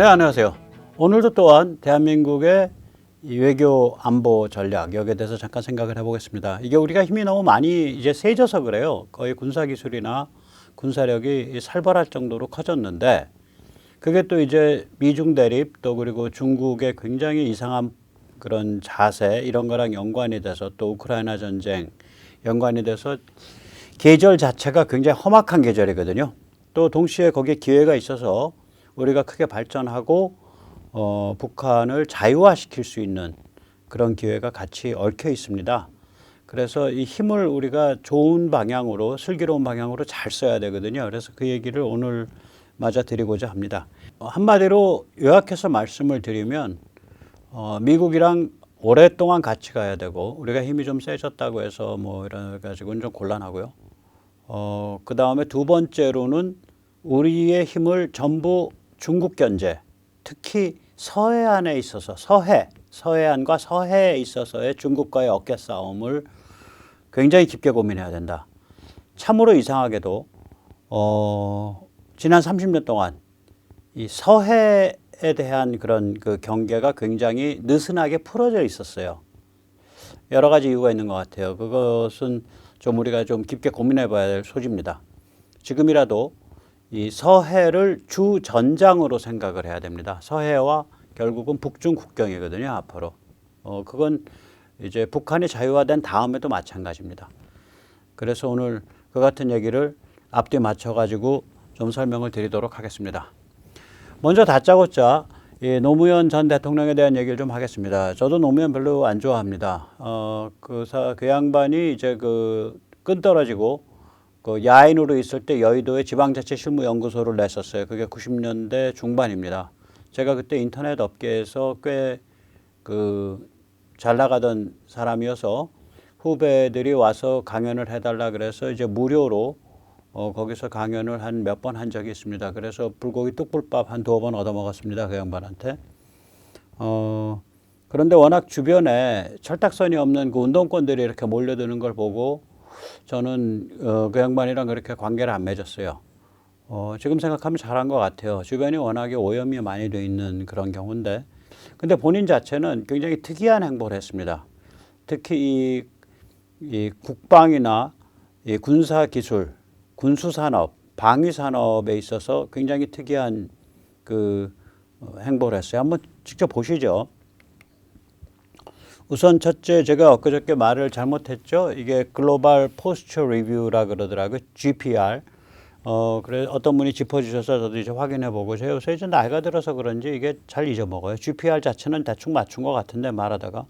네, 안녕하세요. 오늘도 또한 대한민국의 이 외교 안보 전략 여기에 대해서 잠깐 생각을 해보겠습니다. 이게 우리가 힘이 너무 많이 이제 세져서 그래요. 거의 군사기술이나 군사력이 살벌할 정도로 커졌는데 그게 또 이제 미중 대립 또 그리고 중국의 굉장히 이상한 그런 자세 이런 거랑 연관이 돼서 또 우크라이나 전쟁 연관이 돼서 계절 자체가 굉장히 험악한 계절이거든요. 또 동시에 거기에 기회가 있어서 우리가 크게 발전하고 북한을 자유화시킬 수 있는 그런 기회가 같이 얽혀 있습니다. 그래서 이 힘을 우리가 좋은 방향으로 슬기로운 방향으로 잘 써야 되거든요. 그래서 그 얘기를 오늘 마저 드리고자 합니다. 한마디로 요약해서 말씀을 드리면 미국이랑 오랫동안 같이 가야 되고 우리가 힘이 좀 세졌다고 해서 뭐 이래 가지고는 좀 곤란하고요. 그 다음에 두 번째로는 우리의 힘을 전부 중국 견제, 특히 서해안에 있어서 서해안과 서해에 있어서의 중국과의 어깨 싸움을 굉장히 깊게 고민해야 된다. 참으로 이상하게도 지난 30년 동안 이 서해에 대한 그런 그 경계가 굉장히 느슨하게 풀어져 있었어요. 여러 가지 이유가 있는 것 같아요. 그것은 좀 우리가 좀 깊게 고민해 봐야 될 소지입니다. 지금이라도 이 서해를 주 전장으로 생각을 해야 됩니다. 서해와 결국은 북중 국경이거든요, 앞으로. 그건 이제 북한이 자유화된 다음에도 마찬가지입니다. 그래서 오늘 그 같은 얘기를 앞뒤 맞춰가지고 좀 설명을 드리도록 하겠습니다. 먼저 다짜고짜 노무현 전 대통령에 대한 얘기를 좀 하겠습니다. 저도 노무현 별로 안 좋아합니다. 그 양반이 이제 끈 떨어지고 그 야인으로 있을 때 여의도에 지방자치실무연구소를 냈었어요. 그게 90년대 중반입니다. 제가 그때 인터넷 업계에서 꽤 잘 나가던 사람이어서 후배들이 와서 강연을 해달라 그래서 이제 무료로 거기서 강연을 한 몇 번 한 적이 있습니다. 그래서 불고기 뚝불밥 한 2번 얻어먹었습니다. 그 양반한테. 그런데 워낙 주변에 철딱선이 없는 그 운동권들이 이렇게 몰려드는 걸 보고 저는 그 양반이랑 그렇게 관계를 안 맺었어요. 지금 생각하면 잘한 것 같아요. 주변이 워낙에 오염이 많이 돼 있는 그런 경우인데 근데 본인 자체는 굉장히 특이한 행보를 했습니다. 특히 이 국방이나 이 군사기술, 군수산업, 방위산업에 있어서 굉장히 특이한 행보를 했어요. 한번 직접 보시죠. 우선 첫째 제가 엊그저께 말을 잘못했죠. 이게 글로벌 포스처 리뷰라 그러더라고요. GPR. 그래 어떤 분이 짚어주셔서 저도 이제 확인해보고 요새 이제 나이가 들어서 그런지 이게 잘 잊어먹어요. GPR 자체는 대충 맞춘 것 같은데 말하다가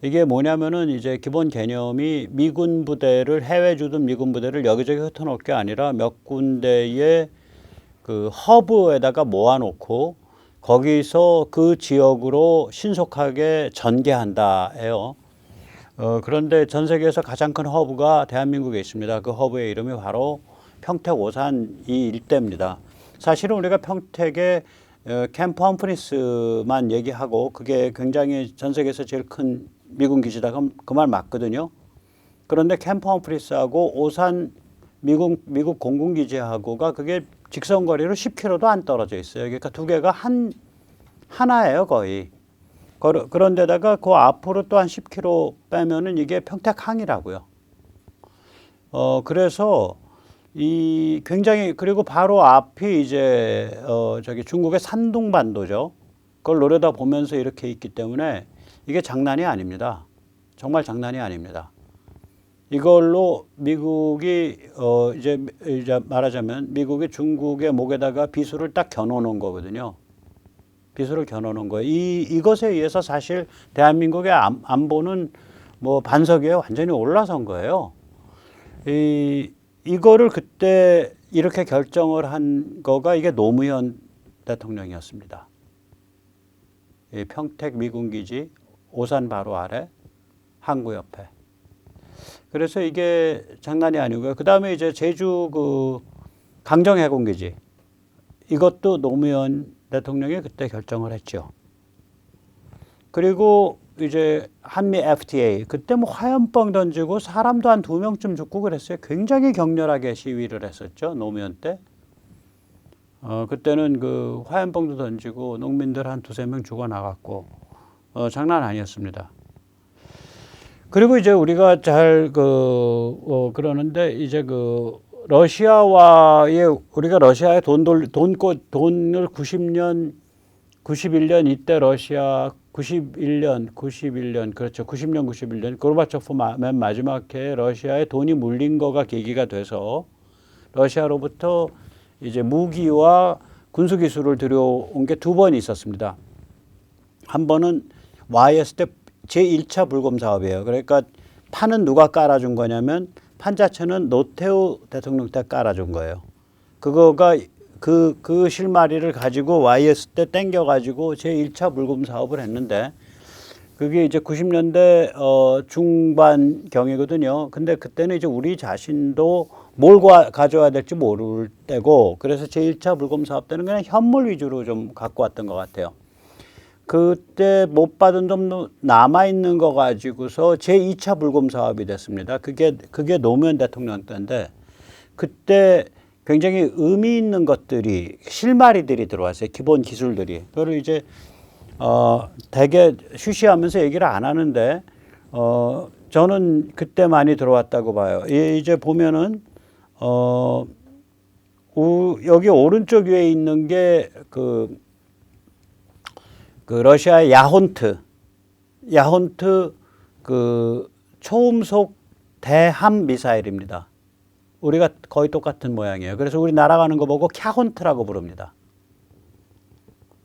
이게 뭐냐면은 이제 기본 개념이 미군 부대를 해외 주둔 미군 부대를 여기저기 흩어놓을 게 아니라 몇 군데의 그 허브에다가 모아놓고 거기서 그 지역으로 신속하게 전개한다예요. 그런데 전 세계에서 가장 큰 허브가 대한민국에 있습니다. 그 허브의 이름이 바로 평택 오산 이 일대입니다. 사실은 우리가 평택에 캠프 험프리스만 얘기하고 그게 굉장히 전 세계에서 제일 큰 미군 기지다. 그 말 맞거든요. 그런데 캠프 험프리스하고 오산 미국 공군기지하고가 그게 직선거리로 10km도 안 떨어져 있어요. 그러니까 두 개가 하나예요, 거의. 그런데다가 그 앞으로 또 한 10km 빼면은 이게 평택항이라고요. 그래서 굉장히 그리고 바로 앞이 이제 저기 중국의 산둥반도죠. 그걸 노려다 보면서 이렇게 있기 때문에 이게 장난이 아닙니다. 정말 장난이 아닙니다. 이걸로 미국이 이제 말하자면 미국이 중국의 목에다가 비수를 딱 겨누는 거거든요. 비수를 겨누는 거예요. 이것에 의해서 사실 대한민국의 안보는 뭐 반석 위에 완전히 올라선 거예요. 이거를 그때 이렇게 결정을 한 거가 이게 노무현 대통령이었습니다. 이 평택 미군기지 오산 바로 아래 항구 옆에. 그래서 이게 장난이 아니고요. 그 다음에 이제 제주 강정해군기지 이것도 노무현 대통령이 그때 결정을 했죠. 그리고 이제 한미 FTA 그때 뭐 화염병 던지고 사람도 한 2명쯤 죽고 그랬어요. 굉장히 격렬하게 시위를 했었죠. 노무현 때. 그때는 그 화염병도 던지고 농민들 한 두세 명 죽어 나갔고 장난 아니었습니다. 그리고 이제 우리가 그러는데 이제 그 우리가 러시아에 돈을 91년 이때 러시아 91년 그렇죠. 91년 고르바초프 맨 마지막 해에 러시아에 돈이 물린 거가 계기가 돼서 러시아로부터 이제 무기와 군수 기술을 들여온 게 두 번 있었습니다. 한 번은 YS 때 제1차 불금 사업이에요. 그러니까 판은 누가 깔아준 거냐면 판 자체는 노태우 대통령 때 깔아준 거예요. 그거가 그 실마리를 가지고 YS 때 땡겨가지고 제1차 불금 사업을 했는데 그게 이제 90년대 중반경이거든요. 근데 그때는 이제 우리 자신도 뭘 가져와야 될지 모를 때고 그래서 제1차 불금 사업 때는 그냥 현물 위주로 좀 갖고 왔던 것 같아요. 그때 못 받은 돈 남아있는 거 가지고서 제2차 불금 사업이 됐습니다. 그게 노무현 대통령 때인데 그때 굉장히 의미 있는 것들이 실마리들이 들어왔어요. 기본 기술들이. 그걸 이제 되게 쉬쉬하면서 얘기를 안 하는데 저는 그때 많이 들어왔다고 봐요. 이제 보면은 여기 오른쪽 위에 있는 게 그 러시아의 야혼트 그 초음속 대함 미사일입니다. 우리가 거의 똑같은 모양이에요. 그래서 우리 날아가는 거 보고 캬혼트라고 부릅니다.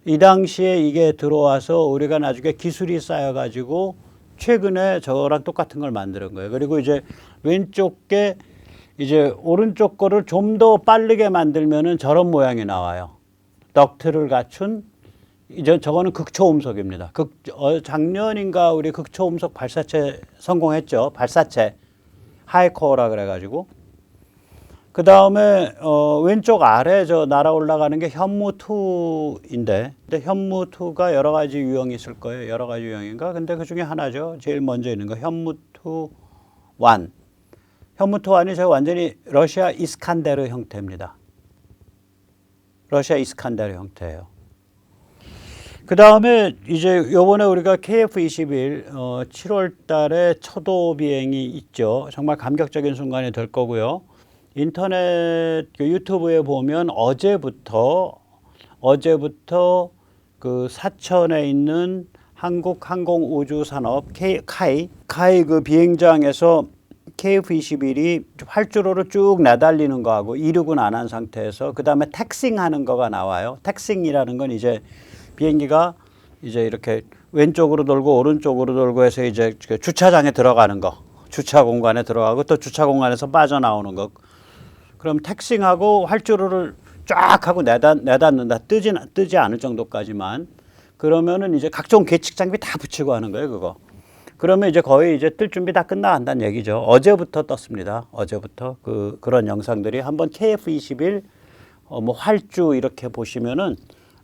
이 당시에 이게 들어와서 우리가 나중에 기술이 쌓여가지고 최근에 저랑 똑같은 걸 만드는 거예요. 그리고 이제 왼쪽 게 이제 오른쪽 거를 좀 더 빠르게 만들면은 저런 모양이 나와요. 덕트를 갖춘 이제 저거는 극초음속입니다. 작년인가 우리 극초음속 발사체 성공했죠. 발사체 하이코어라 그래가지고. 그 다음에 왼쪽 아래 저 날아 올라가는 게 현무2인데 근데 현무2가 여러 가지 유형이 있을 거예요. 여러 가지 유형인가? 근데 그 중에 하나죠. 제일 먼저 있는 거 현무2 1. 현무2 1이 제가 완전히 러시아 이스칸데르 형태입니다. 러시아 이스칸데르 형태예요. 그 다음에 이제 요번에 우리가 KF-21 7월 달에 초도 비행이 있죠. 정말 감격적인 순간이 될 거고요. 인터넷 유튜브에 보면 어제부터 그 사천에 있는 한국항공우주산업 카이 그 비행장에서 KF-21이 활주로를 쭉 내달리는 거하고 이륙은 안 한 상태에서 그 다음에 택싱하는 거가 나와요. 택싱이라는 건 이제 비행기가 이제 이렇게 왼쪽으로 돌고 오른쪽으로 돌고 해서 이제 주차장에 들어가는 거, 주차 공간에 들어가고 또 주차 공간에서 빠져나오는 거. 그럼 택싱하고 활주로를 쫙 하고 내닫는다. 뜨지 않을 정도까지만. 그러면은 이제 각종 계측 장비 다 붙이고 하는 거예요, 그거. 그러면 이제 거의 이제 뜰 준비 다 끝나간다는 얘기죠. 어제부터 떴습니다. 어제부터 그런 영상들이 한번 KF-21 뭐 활주 이렇게 보시면은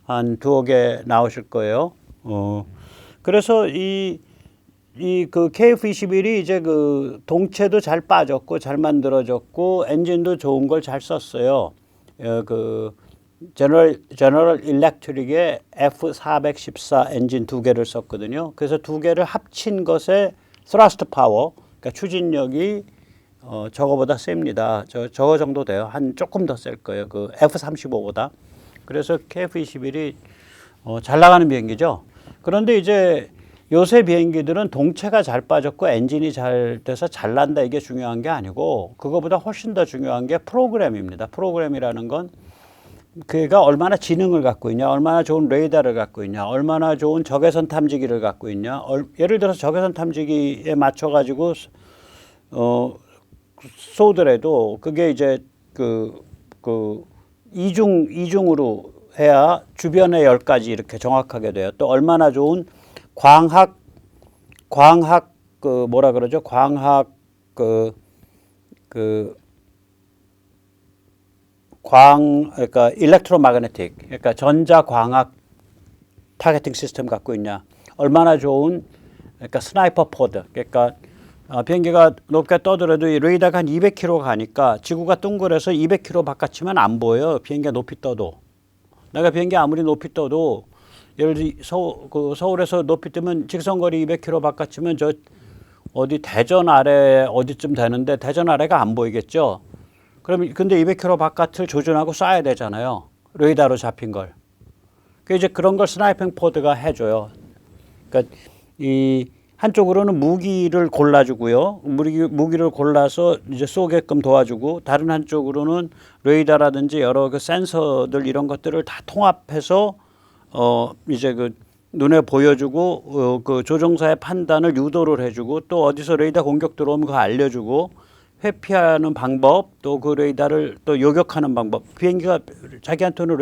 한 두어 개 나오실 거예요. 그래서 그 KF-21이 이제 그 동체도 잘 빠졌고 잘 만들어졌고 엔진도 좋은 걸 잘 썼어요. 그 제너럴 일렉트릭의 F414 엔진 두 개를 썼거든요. 그래서 두 개를 합친 것에 스러스트 파워, 그러니까 추진력이 저거보다 셉니다. 저거 정도 돼요. 한 조금 더 셀 거예요. 그 F35보다. 그래서 KF-21이 잘 나가는 비행기죠. 그런데 이제 요새 비행기들은 동체가 잘 빠졌고 엔진이 잘 돼서 잘 난다 이게 중요한 게 아니고 그거보다 훨씬 더 중요한 게 프로그램입니다. 프로그램이라는 건 그가 얼마나 지능을 갖고 있냐, 얼마나 좋은 레이더를 갖고 있냐, 얼마나 좋은 적외선 탐지기를 갖고 있냐. 예를 들어서 적외선 탐지기에 맞춰가지고 쏘더라도 그게 이제 이중으로 해야 주변의 열까지 이렇게 정확하게 돼요. 또 얼마나 좋은 광학 뭐라 그러죠? 광학 그러니까 일렉트로마그네틱, 그러니까 전자광학 타겟팅 시스템 갖고 있냐? 얼마나 좋은 그러니까 스나이퍼 포드, 그러니까 비행기가 높게 떠들어도 이 레이더가 한 200km 가니까 지구가 둥그래서 200km 바깥이면 안 보여요. 비행기가 높이 떠도. 내가 비행기 아무리 높이 떠도 예를 들어 서울에서 높이 뜨면 직선거리 200km 바깥이면 저 어디 대전 아래 어디쯤 되는데 대전 아래가 안 보이겠죠. 그럼 근데 200km 바깥을 조준하고 쏴야 되잖아요. 레이더로 잡힌 걸. 그 이제 그런 걸 스나이핑 포드가 해줘요. 그러니까 이 한쪽으로는 무기를 골라주고요. 무기를 골라서 이제 쏘게끔 도와주고, 다른 한쪽으로는 레이더라든지 여러 그 센서들 이런 것들을 다 통합해서 이제 그 눈에 보여주고 그 조종사의 판단을 유도를 해주고, 또 어디서 레이더 공격 들어오면 그거 알려주고, 회피하는 방법, 또 그 레이더를 또 요격하는 방법. 비행기가 자기한테는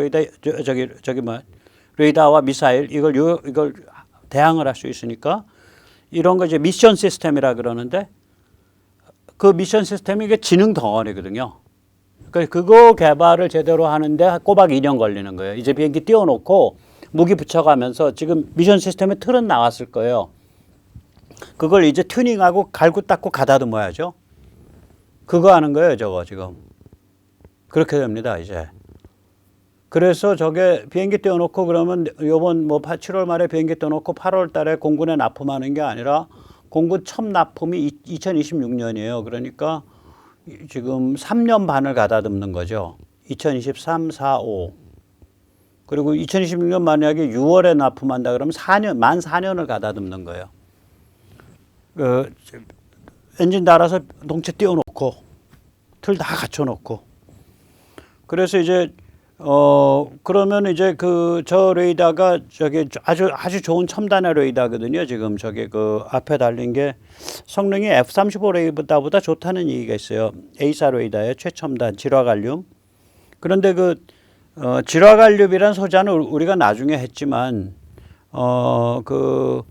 레이더와 미사일 이걸 대항을 할 수 있으니까 이런 거 이제 미션 시스템이라 그러는데, 그 미션 시스템이 이게 지능 덩어리거든요. 그거 개발을 제대로 하는데 꼬박 2년 걸리는 거예요. 이제 비행기 띄워놓고 무기 붙여가면서 지금 미션 시스템의 틀은 나왔을 거예요. 그걸 이제 튜닝하고 갈고 닦고 가다듬어야죠. 그거 하는 거예요, 저거 지금. 그렇게 됩니다, 이제. 그래서 저게 비행기 띄워놓고 그러면 요번 뭐 7월 말에 비행기 띄워놓고 8월 달에 공군에 납품하는 게 아니라 공군 첫 납품이 2026년이에요. 그러니까 지금 3년 반을 가다듬는 거죠. 2023, 4, 5. 그리고 2026년 만약에 6월에 납품한다 그러면 4년, 만 4년을 가다듬는 거예요. 엔진 달아서 동체 띄워놓고 틀 다 갖춰놓고. 그래서 이제 그러면 이제 저 레이더가 저기 아주 좋은 첨단의 레이더거든요. 지금 저기 그 앞에 달린 게 성능이 F-35 레이더보다 좋다는 얘기가 있어요. A사 레이더의 최첨단 질화관륨. 그런데 질화관륨이란 소자는 우리가 나중에 했지만 그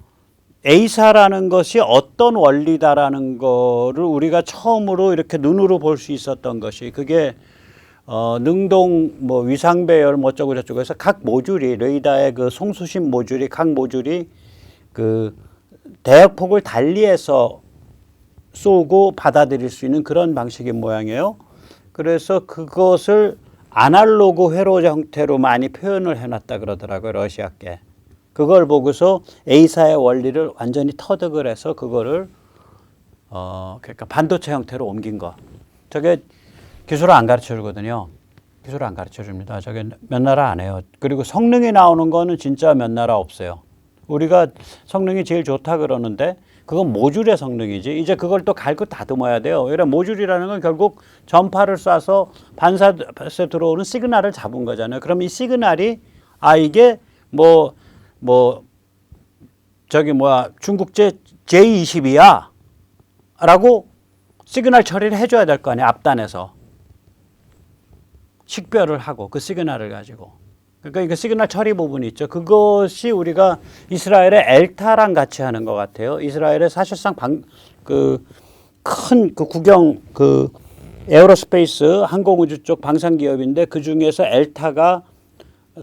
A사라는 것이 어떤 원리다라는 거를 우리가 처음으로 이렇게 눈으로 볼 수 있었던 것이, 그게 능동 뭐 위상 배열 뭐 어쩌고 저쩌고 해서 각 모듈이, 레이더의 그 송수신 모듈이, 각 모듈이 그 대역폭을 달리해서 쏘고 받아들일 수 있는 그런 방식의 모양이에요. 그래서 그것을 아날로그 회로 형태로 많이 표현을 해놨다 그러더라고요, 러시아께. 그걸 보고서 A사의 원리를 완전히 터득을 해서 그거를 그러니까 반도체 형태로 옮긴 거. 저게 기술을 안 가르쳐 주거든요. 기술을 안 가르쳐 줍니다. 저게 몇 나라 안 해요. 그리고 성능이 나오는 거는 진짜 몇 나라 없어요. 우리가 성능이 제일 좋다 그러는데 그건 모듈의 성능이지. 이제 그걸 또 갈고 다듬어야 돼요. 왜냐면 모듈이라는 건 결국 전파를 쏴서 반사해서 들어오는 시그널을 잡은 거잖아요. 그럼 이 시그널이 이게 중국제 J22야 라고 시그널 처리를 해줘야 될 거 아니에요. 앞단에서 식별을 하고 그 시그널을 가지고. 그러니까 그 시그널 처리 부분이 있죠. 그것이 우리가 이스라엘의 엘타랑 같이 하는 것 같아요. 이스라엘의 사실상 큰 국영 에어로스페이스 항공우주 쪽 방산 기업인데, 그 중에서 엘타가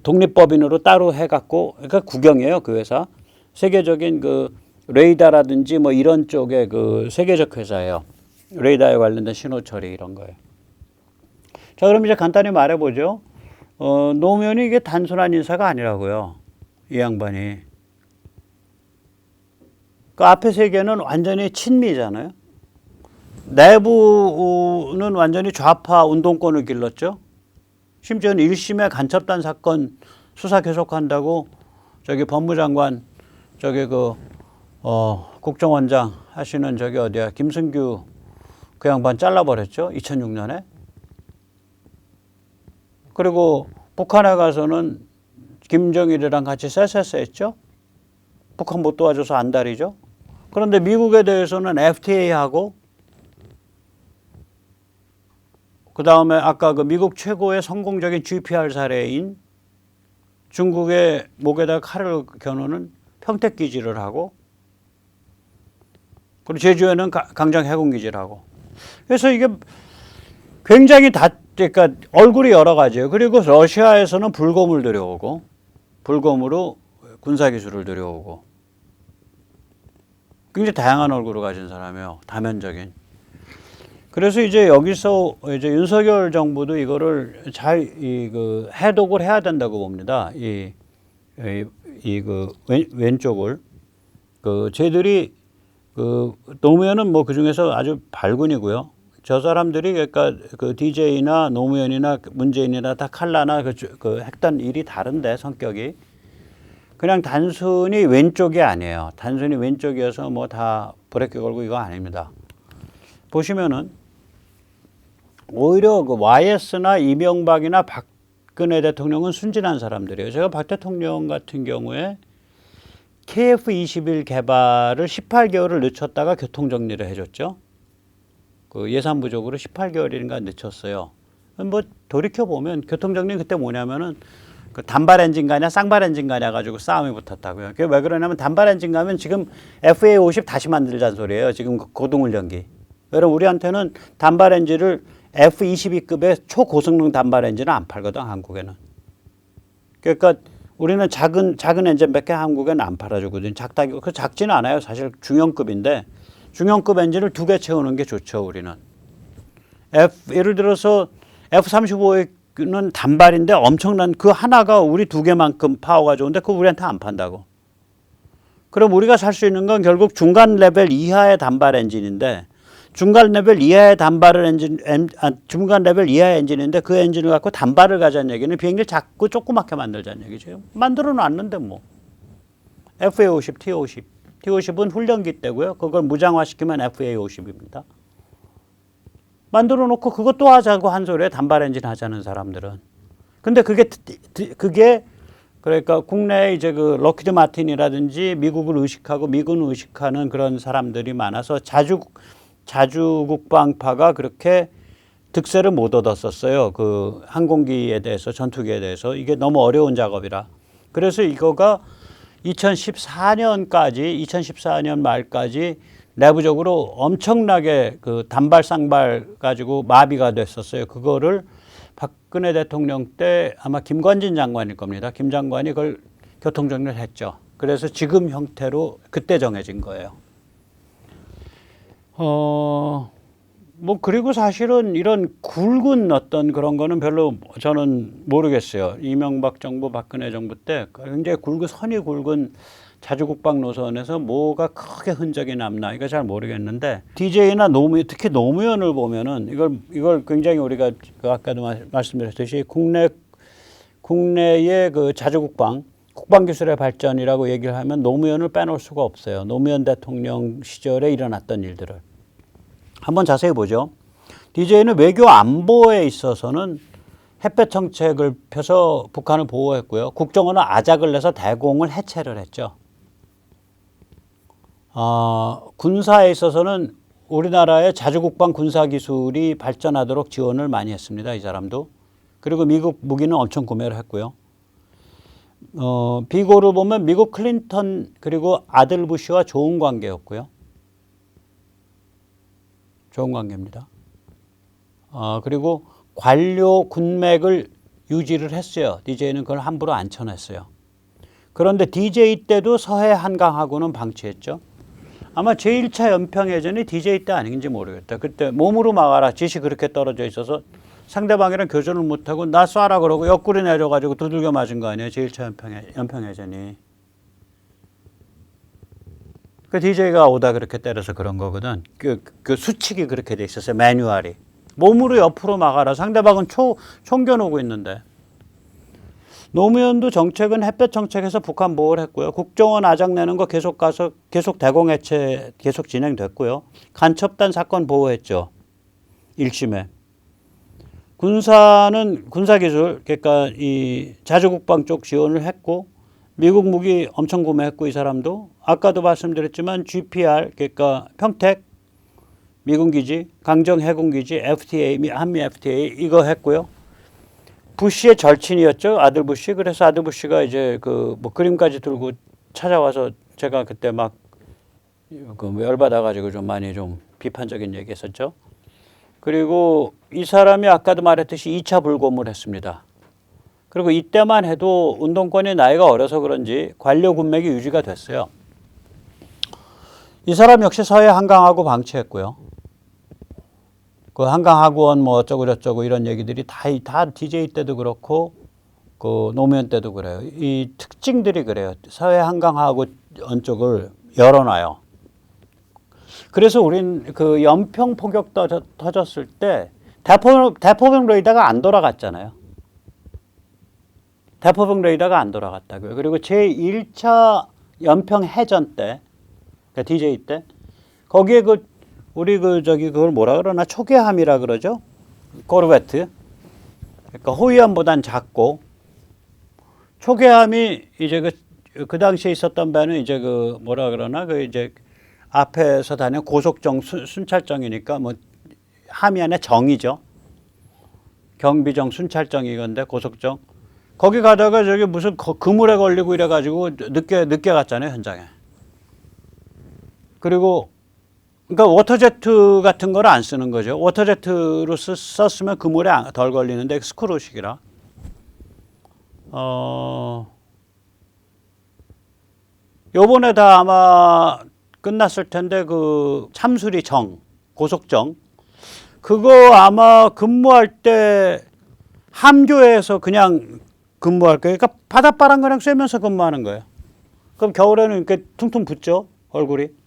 독립법인으로 따로 해갖고, 그러니까 국영이에요, 그 회사. 세계적인 그 레이더라든지 뭐 이런 쪽의 그 세계적 회사예요. 레이더에 관련된 신호 처리 이런 거예요. 자, 그럼 이제 간단히 말해보죠. 노무현이 이게 단순한 인사가 아니라고요. 이 양반이. 그 앞에 세 개는 완전히 친미잖아요. 내부는 완전히 좌파 운동권을 길렀죠. 심지어는 1심의 간첩단 사건 수사 계속한다고 저기 법무장관 국정원장 하시는 저기 어디야 김승규 그 양반 잘라버렸죠. 2006년에. 그리고 북한에 가서는 김정일이랑 같이 쎄쎄쎄 했죠. 북한 못 도와줘서 안달이죠. 그런데 미국에 대해서는 FTA하고 그 다음에 아까 그 미국 최고의 성공적인 GPR 사례인 중국의 목에다 칼을 겨누는 평택기지를 하고, 그리고 제주에는 강정 해군기지를 하고. 그래서 이게 굉장히 그러니까 얼굴이 여러 가지예요. 그리고 러시아에서는 불곰을 들여오고, 불곰으로 군사기술을 들여오고. 굉장히 다양한 얼굴을 가진 사람이에요. 다면적인. 그래서 이제 여기서 이제 윤석열 정부도 이거를 잘 해독을 해야 된다고 봅니다. 왼쪽을 쟤들이 노무현은 뭐 그 중에서 아주 발군이고요. 저 사람들이 그러니까 DJ나 노무현이나 문재인이나 다 칼라나 했던 일이 다른데 성격이 그냥 단순히 왼쪽이 아니에요. 단순히 왼쪽이어서 뭐 다 브레이크 걸고 이거 아닙니다. 보시면은 오히려 YS나 이명박이나 박근혜 대통령은 순진한 사람들이에요. 제가 박 대통령 같은 경우에 KF-21 개발을 18개월을 늦췄다가 교통정리를 해줬죠. 예산 부족으로 18개월인가 늦췄어요. 뭐 돌이켜보면 교통정리 그때 뭐냐면은 단발 엔진 가냐 쌍발 엔진 가냐 가지고 싸움이 붙었다고요. 그게 왜 그러냐면 단발 엔진 가면 지금 FA50 다시 만들자는 소리예요. 지금 고동훈련기. 여러분 우리한테는 단발 엔진을 F22급의 초고성능 단발 엔진은 안 팔거든 한국에는. 그러니까 우리는 작은 엔진밖에 한국에는 안 팔아주거든요. 작지는 않아요. 사실 중형급인데 중형급 엔진을 2개 채우는 게 좋죠 우리는. 예를 들어서 F35는 단발인데 엄청난 그 하나가 우리 2개만큼 파워가 좋은데 그거 우리한테 안 판다고. 그럼 우리가 살 수 있는 건 결국 중간 레벨 이하의 단발 엔진인데 중간 레벨 이하의 중간 레벨 이하의 엔진인데 그 엔진을 갖고 단발을 가자는 얘기는 비행기를 작고 조그맣게 만들자는 얘기죠. 만들어 놨는데 뭐. FA50, T50. T50은 훈련기 때고요. 그걸 무장화시키면 FA50입니다. 만들어 놓고 그것도 하자고 한 소리에 단발 엔진 하자는 사람들은. 근데 그게 그러니까 국내에 이제 럭키드 마틴이라든지 미국을 의식하고 미군을 의식하는 그런 사람들이 많아서 자주국방파가 그렇게 득세를 못 얻었었어요. 항공기에 대해서 전투기에 대해서 이게 너무 어려운 작업이라. 그래서 이거가 2014년 말까지 내부적으로 엄청나게 단발 쌍발 가지고 마비가 됐었어요. 그거를 박근혜 대통령 때 아마 김관진 장관일 겁니다. 김 장관이 그걸 교통정리를 했죠. 그래서 지금 형태로 그때 정해진 거예요. 그리고 사실은 이런 굵은 어떤 그런 거는 별로 저는 모르겠어요. 이명박 정부, 박근혜 정부 때 굉장히 선이 굵은 자주국방 노선에서 뭐가 크게 흔적이 남나 이거 잘 모르겠는데 DJ나 노무현, 특히 노무현을 보면은 이걸 굉장히 우리가 아까도 말씀드렸듯이 국내의 자주국방 국방기술의 발전이라고 얘기를 하면 노무현을 빼놓을 수가 없어요. 노무현 대통령 시절에 일어났던 일들을 한번 자세히 보죠. DJ는 외교 안보에 있어서는 햇볕 정책을 펴서 북한을 보호했고요. 국정원은 아작을 내서 대공을 해체를 했죠. 군사에 있어서는 우리나라의 자주국방 군사기술이 발전하도록 지원을 많이 했습니다. 이 사람도. 그리고 미국 무기는 엄청 구매를 했고요. 비고를 보면 미국 클린턴 그리고 아들 부시와 좋은 관계였고요. 좋은 관계입니다. 그리고 관료 군맥을 유지를 했어요. DJ는 그걸 함부로 안 쳐냈어요. 그런데 DJ 때도 서해 한강하고는 방치했죠. 아마 제1차 연평해전이 DJ 때 아닌지 모르겠다. 그때 몸으로 막아라 짓이 그렇게 떨어져 있어서 상대방이랑 교전을 못하고 나 쏴라 그러고 옆구리 내려가지고 두들겨 맞은 거 아니에요. 제1차 연평해전이. 그 DJ가 오다 그렇게 때려서 그런 거거든. 그 수칙이 그렇게 돼 있었어요. 매뉴얼이. 몸으로 옆으로 막아라. 상대방은 총겨놓고 있는데. 노무현도 정책은 햇볕 정책에서 북한 보호를 했고요. 국정원 아작 내는 거 계속 대공 해체 계속 진행됐고요. 간첩단 사건 보호했죠. 1심에. 군사는 군사기술, 그러니까 이 자주국방 쪽 지원을 했고, 미국 무기 엄청 구매했고, 이 사람도. 아까도 말씀드렸지만 GPR, 그러니까 평택, 미군기지, 강정 해군기지, FTA, 한미 FTA 이거 했고요. 부시의 절친이었죠. 아들 부시. 그래서 아들 부시가 이제 그림까지 들고 찾아와서 제가 그때 막 열받아가지고 좀 많이 좀 비판적인 얘기 했었죠. 그리고 이 사람이 아까도 말했듯이 2차 불곰을 했습니다. 그리고 이때만 해도 운동권이 나이가 어려서 그런지 관료 군맥이 유지가 됐어요. 이 사람 역시 서해 한강하고 방치했고요. 그 한강학원 뭐 어쩌고 저쩌고 이런 얘기들이 다 DJ 때도 그렇고 그 노무현 때도 그래요. 이 특징들이 그래요. 서해 한강하고원 쪽을 열어놔요. 그래서 우린 그 연평 포격 터졌을 때 대포병 레이더가 안 돌아갔잖아요. 대포병 레이더가 안 돌아갔다고요. 그리고 제1차 연평 해전 때, 그러니까 DJ 때, 거기에 우리 그걸 뭐라 그러나 초계함이라 그러죠. 코르베트. 그러니까 호위함보단 작고, 초계함이 이제 그 당시에 있었던 배는 이제 뭐라 그러나 이제 앞에서 다니는 고속정 순찰정이니까 뭐 함이 안에 정이죠. 경비정 순찰정이건데 고속정. 거기 가다가 저기 무슨 그물에 걸리고 이래가지고 늦게 갔잖아요, 현장에. 그리고, 그러니까 워터제트 같은 걸 안 쓰는 거죠. 워터제트로 썼으면 그물에 덜 걸리는데 스크루식이라. 요번에 다 아마 끝났을 텐데 그 참수리 고속정. 그거 아마 근무할 때 함교에서 그냥 근무할 거예요. 그러니까 바닷바람 그냥 쐬면서 근무하는 거예요. 그럼 겨울에는 이렇게 퉁퉁 붓죠, 얼굴이.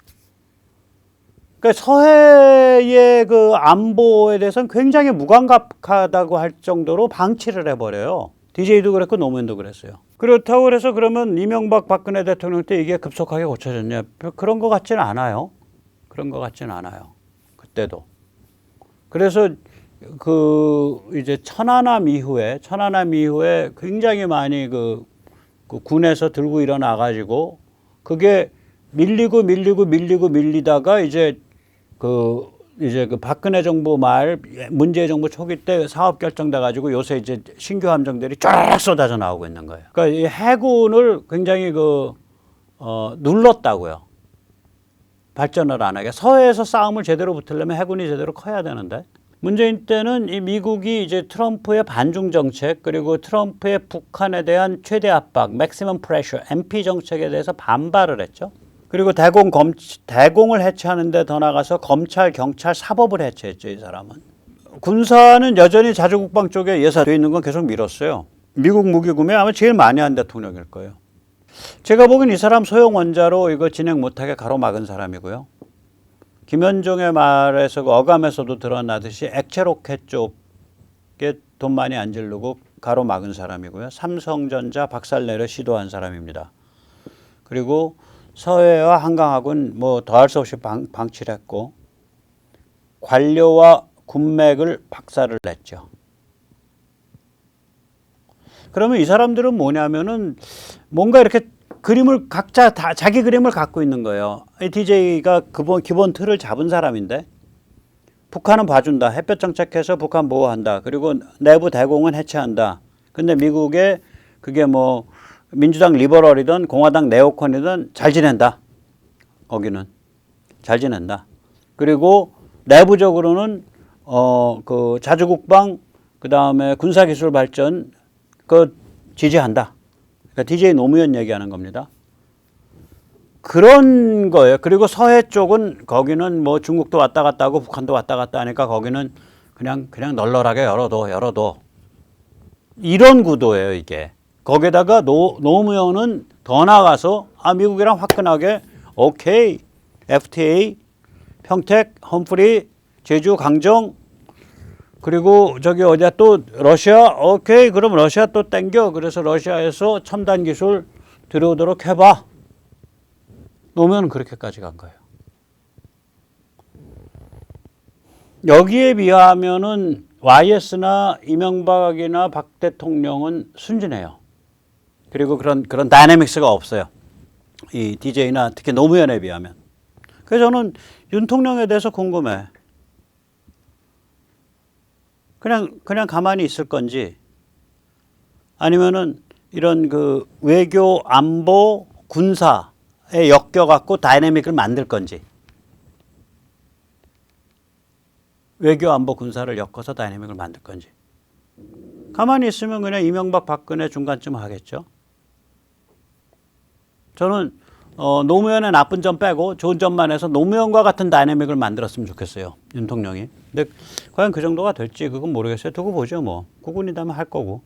그러니까 서해의 그 안보에 대해서는 굉장히 무감각하다고 할 정도로 방치를 해버려요. DJ도 그랬고 노무현도 그랬어요. 그렇다고 그래서 그러면 이명박 박근혜 대통령 때 이게 급속하게 고쳐졌냐? 그런 것 같지는 않아요. 그런 것 같지는 않아요. 그때도. 그래서 이제 천안함 이후에 굉장히 많이 그 군에서 들고 일어나가지고 그게 밀리다가 이제 그 박근혜 정부 문재인 정부 초기 때 사업 결정돼가지고 요새 이제 신규 함정들이 쫙 쏟아져 나오고 있는 거예요. 그러니까 이 해군을 굉장히 눌렀다고요. 발전을 안 하게. 서해에서 싸움을 제대로 붙으려면 해군이 제대로 커야 되는데. 문재인 때는 이 미국이 이제 트럼프의 반중 정책 그리고 트럼프의 북한에 대한 최대 압박, maximum pressure, MP 정책에 대해서 반발을 했죠. 그리고 대공을 해체하는데 더 나가서 검찰, 경찰, 사법을 해체했죠, 이 사람은. 군사는 여전히 자주국방 쪽에 예산되어 있는 건 계속 밀었어요. 미국 무기 구매 아마 제일 많이 한 대통령일 거예요. 제가 보기엔 이 사람 소형 원자로 이거 진행 못하게 가로막은 사람이고요. 김현종의 말에서 어감에서도 드러나듯이 액체 로켓 쪽에 돈 많이 안 지르고 가로막은 사람이고요. 삼성전자 박살내려 시도한 사람입니다. 그리고 서해와 한강하고는 뭐 더할 수 없이 방치를 했고 관료와 군맥을 박살을 냈죠. 그러면 이 사람들은 뭐냐면은 뭔가 이렇게 그림을 각자 다 자기 그림을 갖고 있는 거예요. DJ가 기본 틀을 잡은 사람인데 북한은 봐준다. 햇볕 정책해서 북한 보호한다. 그리고 내부 대공은 해체한다. 근데 미국에 그게 뭐 민주당 리버럴이든 공화당 네오콘이든 잘 지낸다. 거기는 잘 지낸다. 그리고 내부적으로는 그 자주국방 그다음에 군사기술 발전 지지한다. 그러니까 DJ 노무현 얘기하는 겁니다. 그런 거예요. 그리고 서해 쪽은 거기는 뭐 중국도 왔다 갔다 하고 북한도 왔다 갔다 하니까 거기는 그냥 널널하게 열어둬. 이런 구도예요, 이게. 거기다가 노무현은 더 나가서 미국이랑 화끈하게 오케이, FTA, 평택, 험프리, 제주, 강정 그리고 저기 어디야 또 러시아 오케이 그럼 러시아 또 땡겨. 그래서 러시아에서 첨단 기술 들어오도록 해봐. 노무현은 그렇게까지 간 거예요. 여기에 비하면은 YS나 이명박이나 박 대통령은 순진해요. 그리고 그런 다이내믹스가 없어요. 이 DJ나 특히 노무현에 비하면. 그래서 저는 윤통령에 대해서 궁금해. 그냥 가만히 있을 건지 아니면은 이런 그 외교, 안보, 군사에 엮여갖고 다이내믹을 만들 건지. 외교, 안보, 군사를 엮어서 다이내믹을 만들 건지. 가만히 있으면 그냥 이명박, 박근혜 중간쯤 하겠죠. 저는 노무현의 나쁜 점 빼고 좋은 점만 해서 노무현과 같은 다이내믹을 만들었으면 좋겠어요. 윤통령이. 근데 과연 그 정도가 될지 그건 모르겠어요. 두고 보죠 뭐. 국군이다면 할 거고.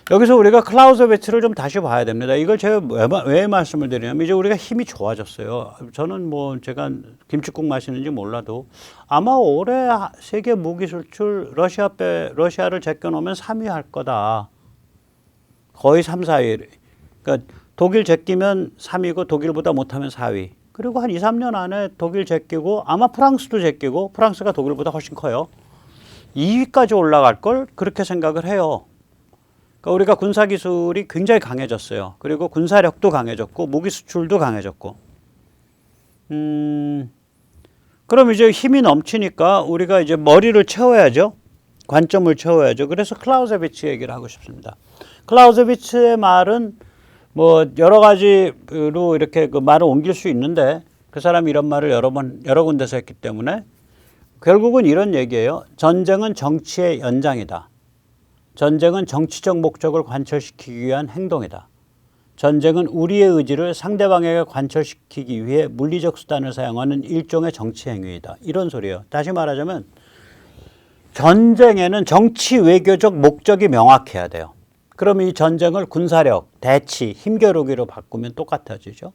여기서 우리가 클라우제비츠를 좀 다시 봐야 됩니다. 이걸 제가 왜 말씀을 드리냐면 이제 우리가 힘이 좋아졌어요. 저는 뭐 제가 김칫국 마시는지 몰라도 아마 올해 세계 무기 수출 러시아를 제껴놓으면 3위 할 거다. 거의 3, 4위. 그러니까 독일 제끼면 3위고 독일보다 못하면 4위. 그리고 한 2, 3년 안에 독일 제끼고 아마 프랑스도 제끼고 프랑스가 독일보다 훨씬 커요. 2위까지 올라갈 걸 그렇게 생각을 해요. 그러니까 우리가 군사기술이 굉장히 강해졌어요. 그리고 군사력도 강해졌고 무기 수출도 강해졌고. 그럼 이제 힘이 넘치니까 우리가 이제 머리를 채워야죠. 관점을 채워야죠. 그래서 클라우제비츠 얘기를 하고 싶습니다. 클라우제비츠의 말은 뭐 여러 가지로 이렇게 그 말을 옮길 수 있는데 그 사람이 이런 말을 여러 군데서 했기 때문에 결국은 이런 얘기예요. 전쟁은 정치의 연장이다. 전쟁은 정치적 목적을 관철시키기 위한 행동이다. 전쟁은 우리의 의지를 상대방에게 관철시키기 위해 물리적 수단을 사용하는 일종의 정치 행위이다. 이런 소리예요. 다시 말하자면 전쟁에는 정치 외교적 목적이 명확해야 돼요. 그럼 이 전쟁을 군사력, 대치, 힘겨루기로 바꾸면 똑같아지죠.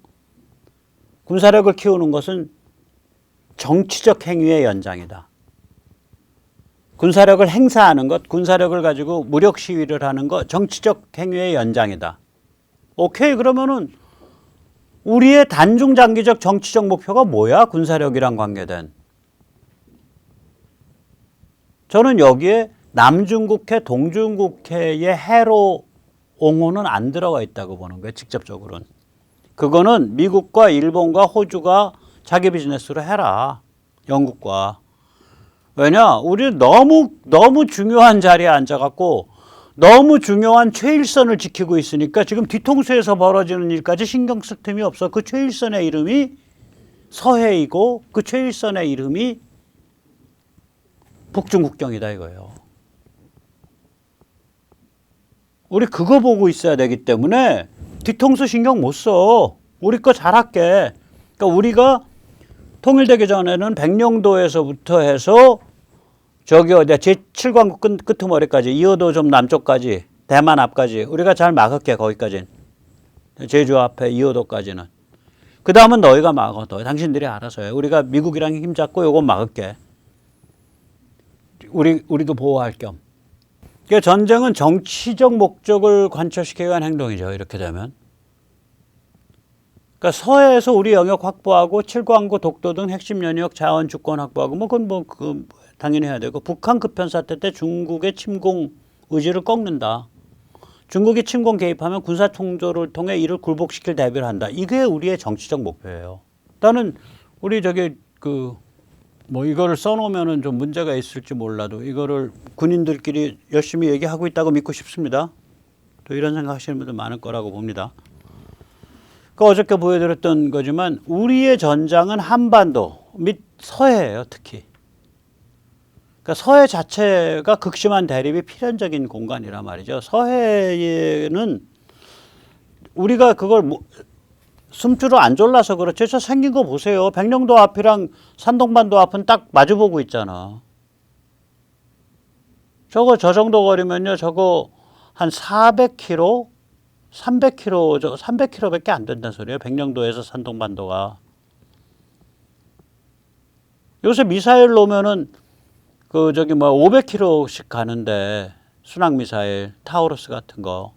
군사력을 키우는 것은 정치적 행위의 연장이다. 군사력을 행사하는 것, 군사력을 가지고 무력 시위를 하는 것, 정치적 행위의 연장이다. 오케이, 그러면은 우리의 단중장기적 정치적 목표가 뭐야? 군사력이랑 관계된. 저는 여기에 남중국해, 동중국해의 해로 옹호는 안 들어가 있다고 보는 거예요. 직접적으로는. 그거는 미국과 일본과 호주가 자기 비즈니스로 해라. 영국과. 왜냐? 우리 너무 중요한 자리에 앉아갖고 너무 중요한 최일선을 지키고 있으니까 지금 뒤통수에서 벌어지는 일까지 신경 쓸 틈이 없어. 그 최일선의 이름이 서해이고 그 최일선의 이름이 북중국경이다 이거예요. 우리 그거 보고 있어야 되기 때문에 뒤통수 신경 못 써. 우리 거 잘할게. 그러니까 우리가 통일되기 전에는 백령도에서부터 해서 저기 어디야 제7광구 끄트머리까지 이어도 좀 남쪽까지 대만 앞까지 우리가 잘 막을게. 거기까지는 제주 앞에 이어도까지는. 그 다음은 너희가 막어. 당신들이 알아서 해. 우리가 미국이랑 힘잡고 요건 막을게. 우리도 보호할 겸. 그러니까 전쟁은 정치적 목적을 관철시키기 위한 행동이죠. 이렇게 되면. 그러니까 서해에서 우리 영역 확보하고 칠광구, 독도 등 핵심 연역 자원 주권 확보하고 뭐 그건 당연히 해야 되고 북한 급변 사태 때 중국의 침공 의지를 꺾는다. 중국이 침공 개입하면 군사 충돌을 통해 이를 굴복시킬 대비를 한다. 이게 우리의 정치적 목표예요. 나는 우리 뭐 이거를 써놓으면은 좀 문제가 있을지 몰라도 이거를 군인들끼리 열심히 얘기하고 있다고 믿고 싶습니다. 또 이런 생각하시는 분들 많을 거라고 봅니다. 그 어저께 보여드렸던 거지만 우리의 전장은 한반도 및 서해예요, 특히. 그러니까 서해 자체가 극심한 대립이 필연적인 공간이란 말이죠. 서해에는 우리가 그걸 숨줄을 안 졸라서 그렇지. 저 생긴 거 보세요. 백령도 앞이랑 산동반도 앞은 딱 마주보고 있잖아. 저 정도 거리면요. 저거 한 400km, 300km밖에 안 된다는 소리예요. 백령도에서 산동반도가. 요새 미사일 놓으면은 500km씩 가는데 순항 미사일, 타우루스 같은 거.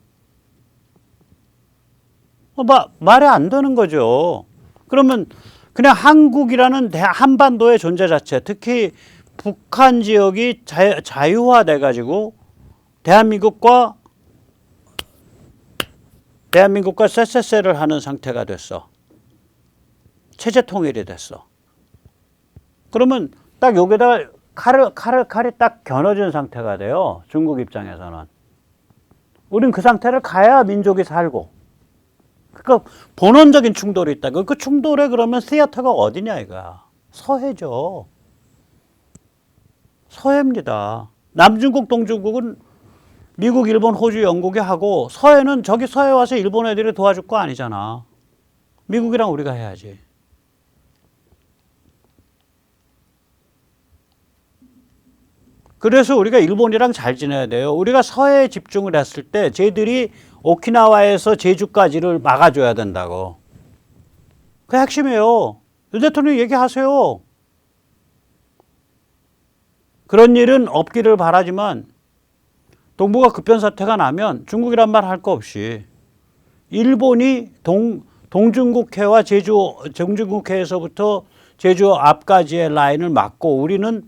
말이 안 되는 거죠. 그러면 그냥 한국이라는 한반도의 존재 자체, 특히 북한 지역이 자유화돼 가지고 대한민국과 쎄쎄쎄를 하는 상태가 됐어. 체제 통일이 됐어. 그러면 딱 여기다가 칼이 딱 겨눠진 상태가 돼요. 중국 입장에서는. 우린 그 상태를 가야 민족이 살고. 그러니까 본원적인 충돌이 있다. 그 충돌에 그러면 시어터가 어디냐 이거야. 서해죠. 서해입니다. 남중국, 동중국은 미국, 일본, 호주, 영국이 하고 서해는 저기 서해 와서 일본 애들이 도와줄 거 아니잖아. 미국이랑 우리가 해야지. 그래서 우리가 일본이랑 잘 지내야 돼요. 우리가 서해에 집중을 했을 때 쟤들이 오키나와에서 제주까지를 막아줘야 된다고. 그게 핵심이에요. 윤 대통령 얘기하세요. 그런 일은 없기를 바라지만 동북아 급변사태가 나면 중국이란 말 할 거 없이 일본이 동중국해와 동중국해에서부터 제주 앞까지의 라인을 막고 우리는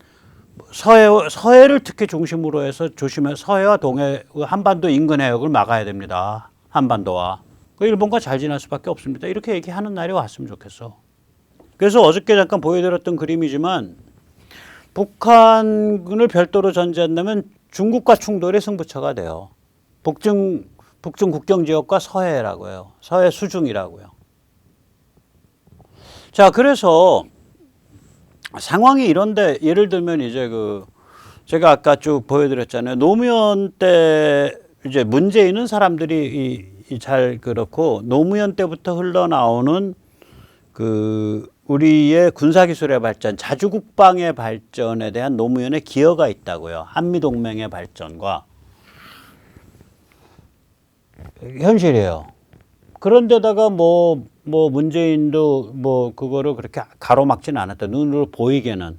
서해를 특히 중심으로 해서 서해와 동해 한반도 인근 해역을 막아야 됩니다. 한반도와. 일본과 잘 지낼 수밖에 없습니다. 이렇게 얘기하는 날이 왔으면 좋겠어. 그래서 어저께 잠깐 보여드렸던 그림이지만 북한을 별도로 전제한다면 중국과 충돌의 승부처가 돼요. 북중 국경 지역과 서해라고 해요. 서해 수중이라고요. 자, 그래서 상황이 이런데 예를 들면 이제 제가 아까 쭉 보여드렸잖아요. 노무현 때 이제 문제 있는 사람들이 잘 그렇고 노무현 때부터 흘러나오는 우리의 군사기술의 발전, 자주국방의 발전에 대한 노무현의 기여가 있다고요. 한미동맹의 발전과. 현실이에요. 그런데다가 문재인도 그거를 그렇게 가로막지는 않았다. 눈으로 보이게는.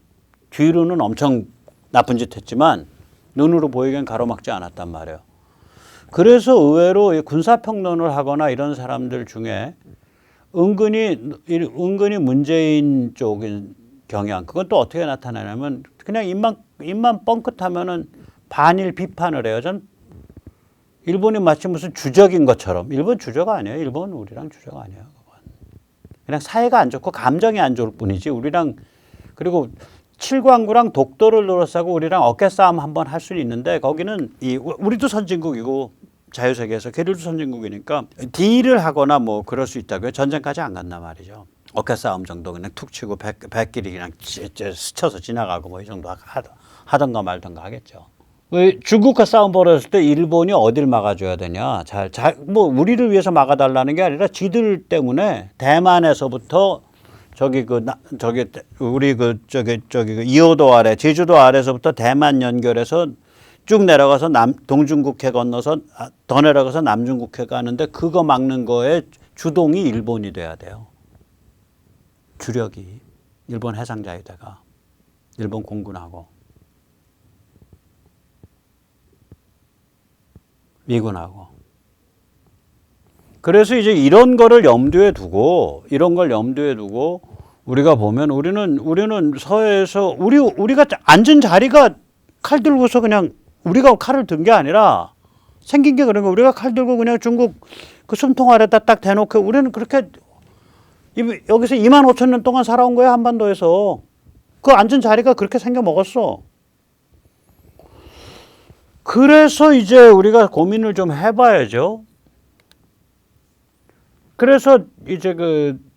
뒤로는 엄청 나쁜 짓 했지만 눈으로 보이게는 가로막지 않았단 말이에요. 그래서 의외로 군사평론을 하거나 이런 사람들 중에 은근히 문재인 쪽인 경향. 그건 또 어떻게 나타나냐면 그냥 입만 뻥끗하면은 반일 비판을 해요. 전 일본이 마치 무슨 주적인 것처럼. 일본 주적 아니에요. 일본 우리랑 주적 아니에요. 그냥 사이가 안 좋고 감정이 안 좋을 뿐이지. 우리랑 그리고 칠광구랑 독도를 둘러싸고 우리랑 어깨 싸움 한번 할 수는 있는데 거기는 우리도 선진국이고 자유세계에서 걔들도 선진국이니까 딜을 하거나 그럴 수 있다고요. 전쟁까지 안 간단 말이죠. 어깨 싸움 정도 그냥 툭 치고 백끼리 그냥 스쳐서 지나가고 이 정도 하던가 말던가 하겠죠. 중국과 싸움 벌였을 때 일본이 어딜 막아줘야 되냐? 우리를 위해서 막아달라는 게 아니라 지들 때문에 대만에서부터 이호도 아래, 제주도 아래서부터 대만 연결해서 쭉 내려가서 동중국해 건너서 더 내려가서 남중국해 가는데 그거 막는 거에 주동이 일본이 돼야 돼요. 주력이 일본 해상자위대가 일본 공군하고 미군하고. 그래서 이제 이런 걸 염두에 두고 우리가 보면 우리는 서해에서 우리가 앉은 자리가 칼 들고서 그냥 우리가 칼을 든 게 아니라 생긴 게 그런 거. 우리가 칼 들고 그냥 중국 그 숨통 아래다 딱 대놓고 우리는 그렇게 여기서 25,000년 동안 살아온 거야. 한반도에서. 그 앉은 자리가 그렇게 생겨 먹었어. 그래서 이제 우리가 고민을 좀 해봐야죠. 그래서 이제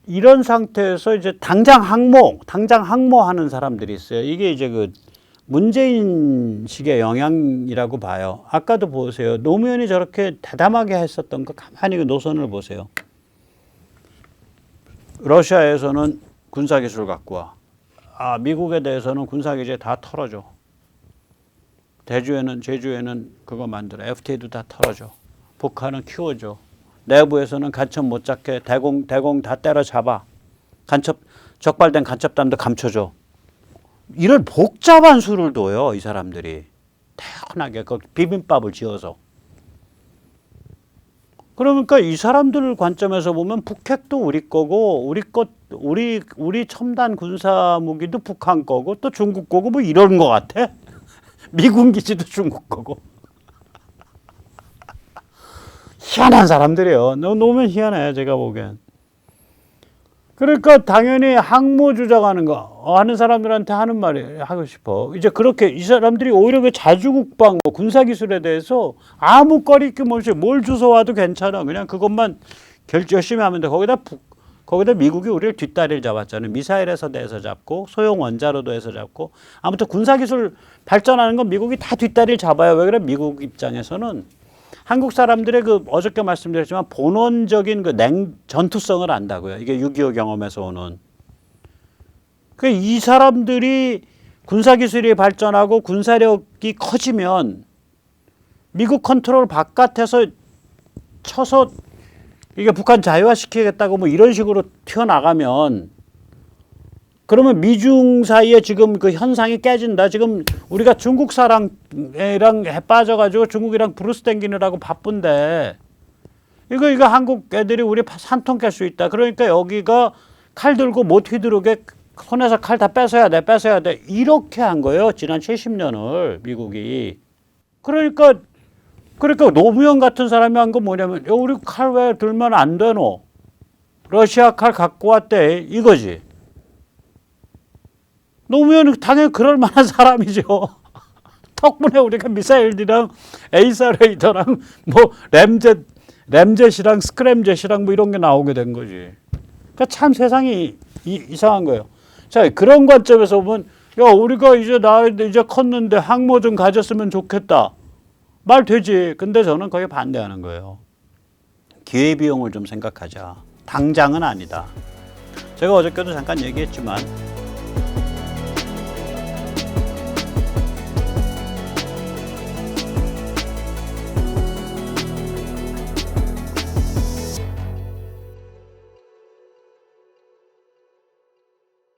이런 상태에서 이제 당장 항모하는 사람들이 있어요. 이게 이제 문재인식의 영향이라고 봐요. 아까도 보세요. 노무현이 저렇게 대담하게 했었던 거 가만히 노선을 보세요. 러시아에서는 군사기술 갖고 와. 미국에 대해서는 군사기지 다 털어줘. 제주에는 그거 만들어. FTA도 다 털어줘. 북한은 키워줘. 내부에서는 간첩 못 잡게 대공 다 때려잡아. 적발된 간첩단도 감춰줘. 이런 복잡한 수를 둬요. 이 사람들이. 태연하게 비빔밥을 지어서. 그러니까 이 사람들 관점에서 보면 북핵도 우리 거고 우리 첨단 군사 무기도 북한 거고 또 중국 거고 이런 거 같아. 미군 기지도 중국 거고. 희한한 사람들이에요. 너무 희한해 제가 보기엔. 그러니까 당연히 항모 주장하는 거 하는 사람들한테 하는 말이 하고 싶어. 이제 그렇게 이 사람들이 오히려 자주국방 군사기술에 대해서 아무 거리낌 없이 뭘 주워와도 괜찮아. 그냥 그것만 열심히 하면 돼. 거기다 미국이 우리를 뒷다리를 잡았잖아요. 미사일에서 대해서 잡고 소형 원자로도 해서 잡고 아무튼 군사기술 발전하는 건 미국이 다 뒷다리를 잡아요. 왜 그래? 미국 입장에서는 한국 사람들의 그 어저께 말씀드렸지만 본원적인 그 전투성을 안다고요. 이게 6.25 경험에서 오는. 그 이 사람들이 군사기술이 발전하고 군사력이 커지면 미국 컨트롤 바깥에서 쳐서 이게 북한 자유화시키겠다고 뭐 이런 식으로 튀어나가면 그러면 미중 사이에 지금 그 현상이 깨진다. 지금 우리가 중국 사랑이랑 빠져가지고 중국이랑 브루스 땡기느라고 바쁜데 이거 한국 애들이 우리 산통 깰 수 있다. 그러니까 여기가 칼 들고 못 휘두르게 손에서 칼 다 뺏어야 돼. 이렇게 한 거예요. 지난 70년을 미국이. 그러니까 노무현 같은 사람이 한 건 뭐냐면 우리 칼 왜 들면 안 되노? 러시아 칼 갖고 왔대 이거지. 노무현은 당연히 그럴 만한 사람이죠. 덕분에 우리가 미사일이랑 에이사 레이더랑 뭐 램젯이랑 스크램젯이랑 뭐 이런 게 나오게 된 거지. 그러니까 참 세상이 이상한 거예요. 자, 그런 관점에서 보면 야 우리가 이제 컸는데 항모 좀 가졌으면 좋겠다. 말 되지. 근데 저는 거기에 반대하는 거예요. 기회비용을 좀 생각하자. 당장은 아니다. 제가 어저께도 잠깐 얘기했지만